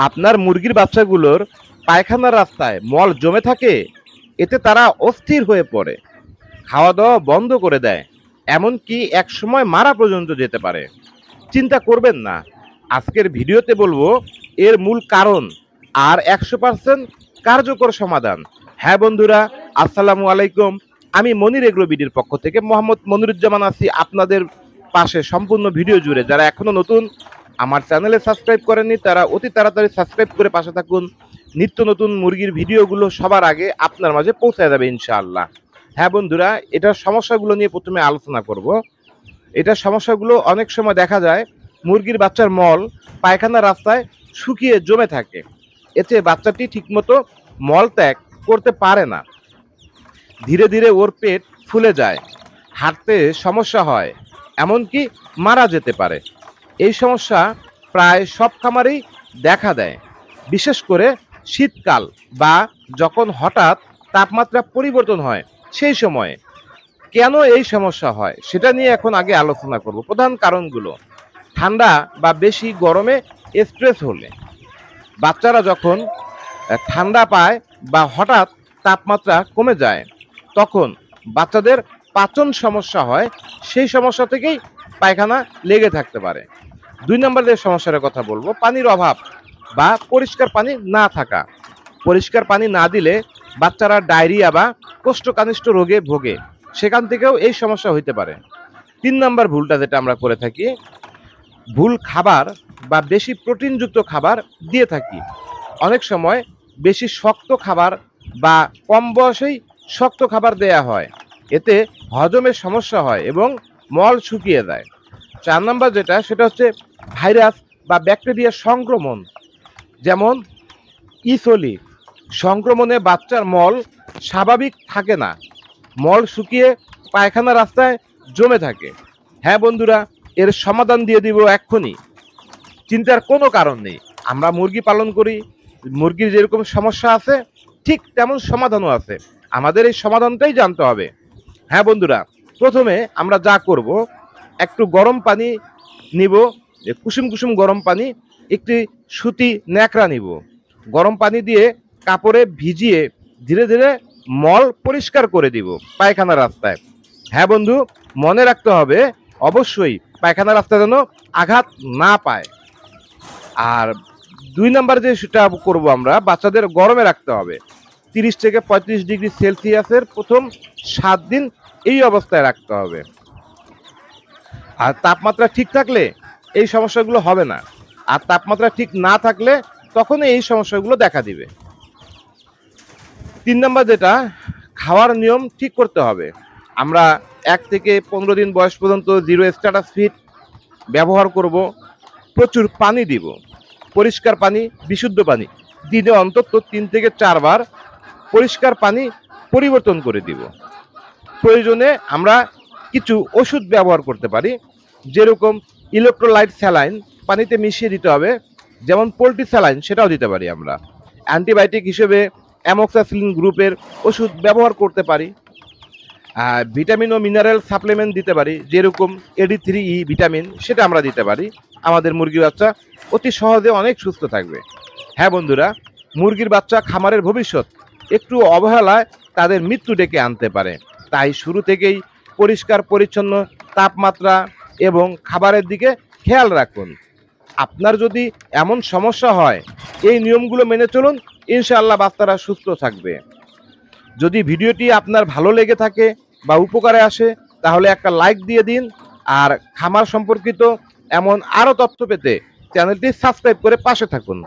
আপনার মুরগির বাচ্চাগুলোর পায়খানার রাস্তায় মল জমে থাকে, এতে তারা অস্থির হয়ে পড়ে, খাওয়া দাওয়া বন্ধ করে দেয়, এমনকি একসময় মারা পর্যন্ত যেতে পারে। চিন্তা করবেন না, আজকের ভিডিওতে বলবো এর মূল কারণ আর 100% কার্যকর সমাধান। হ্যাঁ বন্ধুরা, আসসালামু আলাইকুম। আমি মনির এগ্রো বিডির পক্ষ থেকে মোহাম্মদ মনিরুজ্জামান আছি আপনাদের পাশে সম্পূর্ণ ভিডিও জুড়ে। যারা এখনো নতুন আমার চ্যানেলে সাবস্ক্রাইব করেননি তারা অতি তাড়াতাড়ি সাবস্ক্রাইব করে পাশে থাকুন। নিত্য নতুন মুরগির ভিডিওগুলো সবার আগে আপনার মাঝে পৌঁছে যাবে ইনশাআল্লাহ। হ্যাঁ বন্ধুরা, এটার সমস্যাগুলো নিয়ে প্রথমে আলোচনা করব। এটার সমস্যাগুলো অনেক সময় দেখা যায় মুরগির বাচ্চার মল পায়খানার রাস্তায় শুকিয়ে জমে থাকে, এতে বাচ্চাটি ঠিকমতো মল ত্যাগ করতে পারে না। ধীরে ধীরে ওর পেট ফুলে যায়, হাঁটতে সমস্যা হয়, এমনকি মারা যেতে পারে। এই সমস্যা প্রায় সব খামারেই দেখা দেয়, বিশেষ করে শীতকাল বা যখন হঠাৎ তাপমাত্রা পরিবর্তন হয় সেই সময়ে। কেন এই সমস্যা হয় সেটা নিয়ে এখন আগে আলোচনা করব। প্রধান কারণগুলো: ঠান্ডা বা বেশি গরমে স্ট্রেস হলে, বাচ্চারা যখন ঠান্ডা পায় বা হঠাৎ তাপমাত্রা কমে যায় তখন বাচ্চাদের পাচন সমস্যা হয়, সেই সমস্যা থেকেই পায়খানা লেগে থাকতে পারে। 2 নম্বর যে সমস্যার কথা বলবো, পানির অভাব বা পরিষ্কার পানি না থাকা। পরিষ্কার পানি না দিলে বাচ্চারা ডায়রিয়া বা কোষ্ঠকাঠিন্য রোগে ভোগে, সেখান থেকেও এই সমস্যা হইতে পারে। 3 নম্বর ভুলটা যেটা আমরা করে থাকি, ভুল খাবার বা বেশি প্রোটিনযুক্ত খাবার দিয়ে থাকি। অনেক সময় বেশি শক্ত খাবার বা কম বয়সেই শক্ত খাবার দেয়া হয়, এতে হজমের সমস্যা হয় এবং মল শুকিয়ে যায়। 4 নম্বর যেটা সেটা হচ্ছে ভাইরাস বা ব্যাকটেরিয়ার সংক্রমণ, যেমন ইসলি সংক্রমণে বাচ্চার মল স্বাভাবিক থাকে না, মল শুকিয়ে পায়খানা রাস্তায় জমে থাকে। হ্যাঁ বন্ধুরা, এর সমাধান দিয়ে দিব এক্ষুনি, চিন্তার কোনো কারণ নেই। আমরা মুরগি পালন করি, মুরগির যেরকম সমস্যা আছে ঠিক তেমন সমাধানও আছে, আমাদের এই সমাধানটাই জানতে হবে। হ্যাঁ বন্ধুরা, প্রথমে আমরা যা করব, একটু গরম পানি নিব, কুসুম কুসুম গরম পানি, একটি সুতি ন্যাকড়া নিব, গরম পানি দিয়ে কাপড়ে ভিজিয়ে ধীরে ধীরে মল পরিষ্কার করে দিব পায়খানা রাস্তায়। হ্যাঁ বন্ধু, মনে রাখতে হবে অবশ্যই পায়খানা রাস্তা যেন আঘাত না পায়। আর 2 নাম্বার যে সেটা করব, আমরা বাচ্চাদের গরমে রাখতে হবে। 30 থেকে 35 ডিগ্রি সেলসিয়াসের প্রথম 7 দিন এই অবস্থায় রাখতে হবে। আর তাপমাত্রা ঠিক থাকলে এই সমস্যাগুলো হবে না, আর তাপমাত্রা ঠিক না থাকলে তখন এই সমস্যাগুলো দেখা দিবে। 3 নাম্বার যেটা, খাওয়ার নিয়ম ঠিক করতে হবে। আমরা 1 থেকে 15 দিন বয়স পর্যন্ত জিরো স্ট্যাটাস ফিড ব্যবহার করব। প্রচুর পানি দিব, পরিষ্কার পানি, বিশুদ্ধ পানি, দিনে অন্তত 3 থেকে 4 বার পরিষ্কার পানি পরিবর্তন করে দিব। প্রয়োজনে আমরা কিছু ওষুধ ব্যবহার করতে পারি, যেরকম ইলেকট্রোলাইট স্যালাইন পানিতে মিশিয়ে দিতে হবে, যেমন পোলট্রি স্যালাইন সেটাও দিতে পারি আমরা। অ্যান্টিবায়োটিক হিসেবে অ্যামোক্সাসিলিন গ্রুপের ওষুধ ব্যবহার করতে পারি। ভিটামিন ও মিনারেল সাপ্লিমেন্ট দিতে পারি, যেরকম AD3E ভিটামিন, সেটা আমরা দিতে পারি। আমাদের মুরগির বাচ্চা অতি সহজে অনেক সুস্থ থাকবে। হ্যাঁ বন্ধুরা, মুরগির বাচ্চা খামারের ভবিষ্যৎ, একটু অবহেলায় তাদের মৃত্যু ডেকে আনতে পারে। তাই শুরু থেকেই পরিষ্কার পরিচ্ছন্ন, তাপমাত্রা এবং খাবারের দিকে খেয়াল রাখুন। আপনার যদি এমন সমস্যা হয় এই নিয়মগুলো মেনে চলুন, ইনশাআল্লাহ বাচ্চারা সুস্থ থাকবে। যদি ভিডিওটি আপনার ভালো লেগে থাকে বা উপকারে আসে তাহলে একটা লাইক দিয়ে দিন, আর খামার সম্পর্কিত এমন আরও তথ্য পেতে চ্যানেলটি সাবস্ক্রাইব করে পাশে থাকুন।